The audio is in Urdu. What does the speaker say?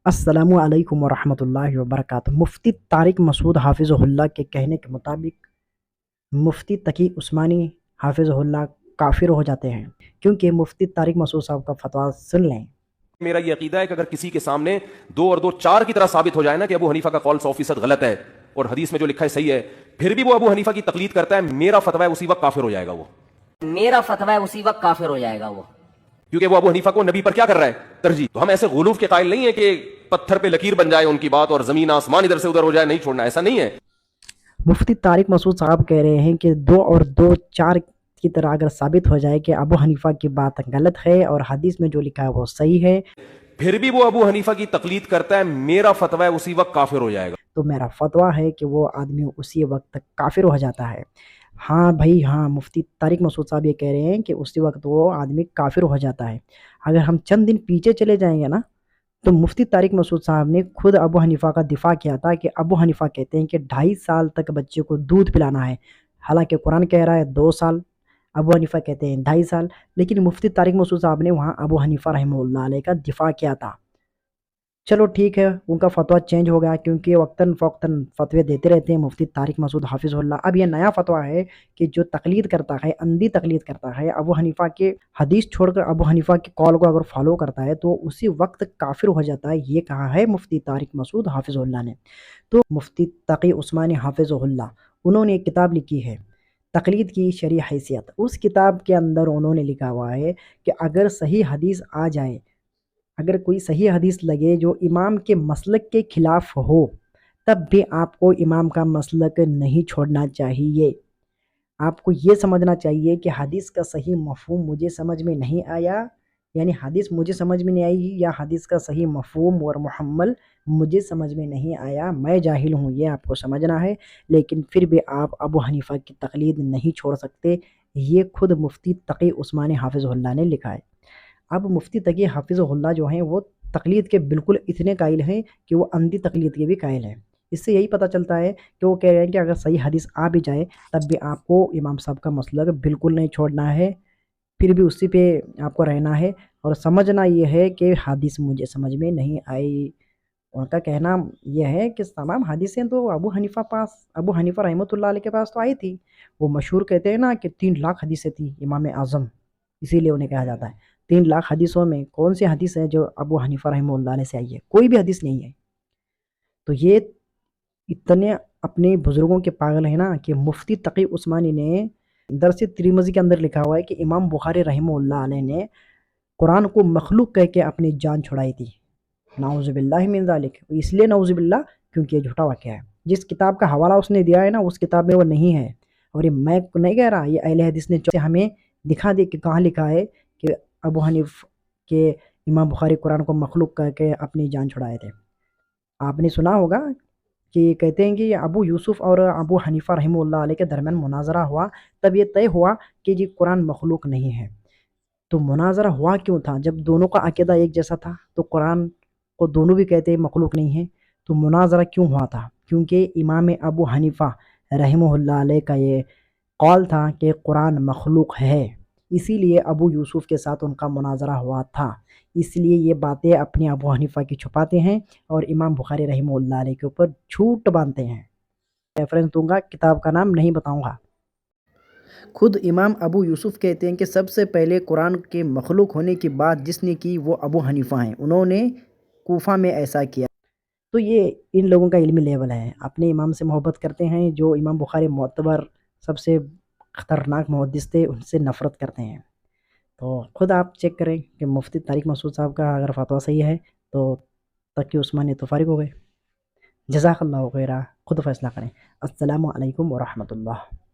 السلام علیکم ورحمۃ اللہ وبرکاتہ۔ مفتی طارق مسعود حافظ اللہ کے کہنے کے مطابق مفتی تقی عثمانی حافظ اللہ کافر ہو جاتے ہیں، کیونکہ مفتی طارق مسعود صاحب کا فتویٰ سن لیں۔ میرا یہ عقیدہ ہے کہ اگر کسی کے سامنے 2 اور 2 4 کی طرح ثابت ہو جائے نا کہ ابو حنیفہ کا قول 100% غلط ہے اور حدیث میں جو لکھا ہے صحیح ہے، پھر بھی وہ ابو حنیفہ کی تقلید کرتا ہے، میرا فتویٰ ہے اسی وقت کافر ہو جائے گا وہ کیونکہ وہ ابو حنیفہ کو نبی پر کیا کر رہا ہے؟ ترجیح۔ تو ہم ایسے غلوف کے قائل نہیں ہیں کہ پتھر پہ لکیر بن جائے ان کی بات اور زمین آسمان ادھر سے ادھر ہو جائے، نہیں چھوڑنا، ایسا نہیں ہے۔ مفتی طارق مسعود صاحب کہہ رہے ہیں کہ 2 اور 2 4 کی طرح اگر ثابت ہو جائے کہ ابو حنیفہ کی بات غلط ہے اور حدیث میں جو لکھا ہے وہ صحیح ہے، پھر بھی وہ ابو حنیفہ کی تقلید کرتا ہے، میرا فتویٰ ہے اسی وقت کافر ہو جائے گا۔ تو میرا فتویٰ ہے کہ وہ آدمی اسی وقت تک کافر ہو جاتا ہے۔ ہاں بھائی ہاں، مفتی طارق مسعود صاحب یہ کہہ رہے ہیں کہ اسی وقت وہ آدمی کافر ہو جاتا ہے۔ اگر ہم چند دن پیچھے چلے جائیں گے نا، تو مفتی طارق مسعود صاحب نے خود ابو حنیفہ کا دفاع کیا تھا کہ ابو حنیفہ کہتے ہیں کہ 2.5 سال تک بچے کو دودھ پلانا ہے، حالانکہ قرآن کہہ رہا ہے 2 سال، ابو حنیفہ کہتے ہیں 2.5 سال، لیکن مفتی طارق مسعود صاحب نے وہاں ابو حنیفہ رحمہ اللہ علیہ کا دفاع کیا تھا۔ چلو ٹھیک ہے، ان کا فتویٰ چینج ہو گیا کیونکہ وقتاً فوقتاً فتوے دیتے رہتے ہیں مفتی طارق مسعود حافظ اللہ۔ اب یہ نیا فتویٰ ہے کہ جو تقلید کرتا ہے، اندھی تقلید کرتا ہے، ابو حنیفہ کے حدیث چھوڑ کر ابو حنیفہ کے قول کو اگر فالو کرتا ہے تو اسی وقت کافر ہو جاتا ہے، یہ کہا ہے مفتی طارق مسعود حافظ اللہ نے۔ تو مفتی تقی عثمانی حافظ اللہ، انہوں نے ایک کتاب لکھی ہے تقلید کی شرعی حیثیت۔ اس کتاب کے اندر انہوں نے لکھا ہوا ہے کہ اگر صحیح حدیث آ جائے، اگر کوئی صحیح حدیث لگے جو امام کے مسلک کے خلاف ہو، تب بھی آپ کو امام کا مسلک نہیں چھوڑنا چاہیے۔ آپ کو یہ سمجھنا چاہیے کہ حدیث کا صحیح مفہوم مجھے سمجھ میں نہیں آیا، یعنی حدیث مجھے سمجھ میں نہیں آئی، یا حدیث کا صحیح مفہوم اور محمل مجھے سمجھ میں نہیں آیا، میں جاہل ہوں، یہ آپ کو سمجھنا ہے، لیکن پھر بھی آپ ابو حنیفہ کی تقلید نہیں چھوڑ سکتے۔ یہ خود مفتی تقی عثمانی حافظ اللہ نے لکھا ہے۔ اب مفتی تقی حافظ اللہ جو ہیں وہ تقلید کے بالکل اتنے قائل ہیں کہ وہ اندھی تقلید کے بھی قائل ہیں۔ اس سے یہی پتہ چلتا ہے کہ وہ کہہ رہے ہیں کہ اگر صحیح حدیث آ بھی جائے تب بھی آپ کو امام صاحب کا مسلک بالکل نہیں چھوڑنا ہے، پھر بھی اسی پہ آپ کو رہنا ہے اور سمجھنا یہ ہے کہ حدیث مجھے سمجھ میں نہیں آئی۔ ان کا کہنا یہ ہے کہ تمام حدیثیں تو ابو حنیفہ رحمۃ اللہ علیہ کے پاس تو آئی تھی۔ وہ مشہور کہتے ہیں نا کہ 3 لاکھ حدیثیں تھیں امام اعظم، اسی لیے انہیں کہا جاتا ہے 3 لاکھ حدیثوں میں کون سی حدیث ہے جو ابو حنیفہ رحمہ اللہ علیہ سے آئی ہے؟ کوئی بھی حدیث نہیں ہے۔ تو یہ اتنے اپنے بزرگوں کے پاگل ہیں نا کہ مفتی تقی عثمانی نے درس ترمذی کے اندر لکھا ہوا ہے کہ امام بخاری رحمہ اللہ علیہ نے قرآن کو مخلوق کہہ کے اپنی جان چھڑائی تھی، نعوذ باللہ من ذالک۔ اس لیے نعوذ باللہ کیونکہ یہ جھوٹا واقعہ ہے۔ جس کتاب کا حوالہ اس نے دیا ہے نا، اس کتاب میں وہ نہیں ہے، اور یہ میں نہیں کہہ رہا، یہ اہل حدیث نے ہمیں دکھا دے کہ کہاں لکھا ہے کہ ابو حنیف کے امام بخاری قرآن کو مخلوق کر کے اپنی جان چھڑائے تھے۔ آپ نے سنا ہوگا کہ کہتے ہیں کہ ابو یوسف اور ابو حنیفہ رحمہ اللہ علیہ کے درمیان مناظرہ ہوا، تب یہ طے ہوا کہ جی قرآن مخلوق نہیں ہے۔ تو مناظرہ ہوا کیوں تھا؟ جب دونوں کا عقیدہ ایک جیسا تھا تو قرآن کو دونوں بھی کہتے ہیں مخلوق نہیں ہے، تو مناظرہ کیوں ہوا تھا؟ کیونکہ امام ابو حنیفہ رحمہ اللہ علیہ کا یہ قول تھا کہ قرآن مخلوق ہے، اسی لیے ابو یوسف کے ساتھ ان کا مناظرہ ہوا تھا۔ اس لیے یہ باتیں اپنے ابو حنیفہ کی چھپاتے ہیں اور امام بخاری رحمہ اللہ علیہ کے اوپر جھوٹ باندھتے ہیں۔ ریفرنس دوں گا، کتاب کا نام نہیں بتاؤں گا۔ خود امام ابو یوسف کہتے ہیں کہ سب سے پہلے قرآن کے مخلوق ہونے کی بات جس نے کی وہ ابو حنیفہ ہیں، انہوں نے کوفہ میں ایسا کیا۔ تو یہ ان لوگوں کا علمی لیول ہے، اپنے امام سے محبت کرتے ہیں، جو امام بخاری معتبر سب سے خطرناک محدث تھے، ان سے نفرت کرتے ہیں۔ تو خود آپ چیک کریں کہ مفتی طارق مسعود صاحب کا اگر فتویٰ صحیح ہے تو تقی عثمانی تو فارغ ہو گئے۔ جزاک اللہ خیرہ، خود فیصلہ کریں۔ السلام علیکم ورحمۃ اللہ۔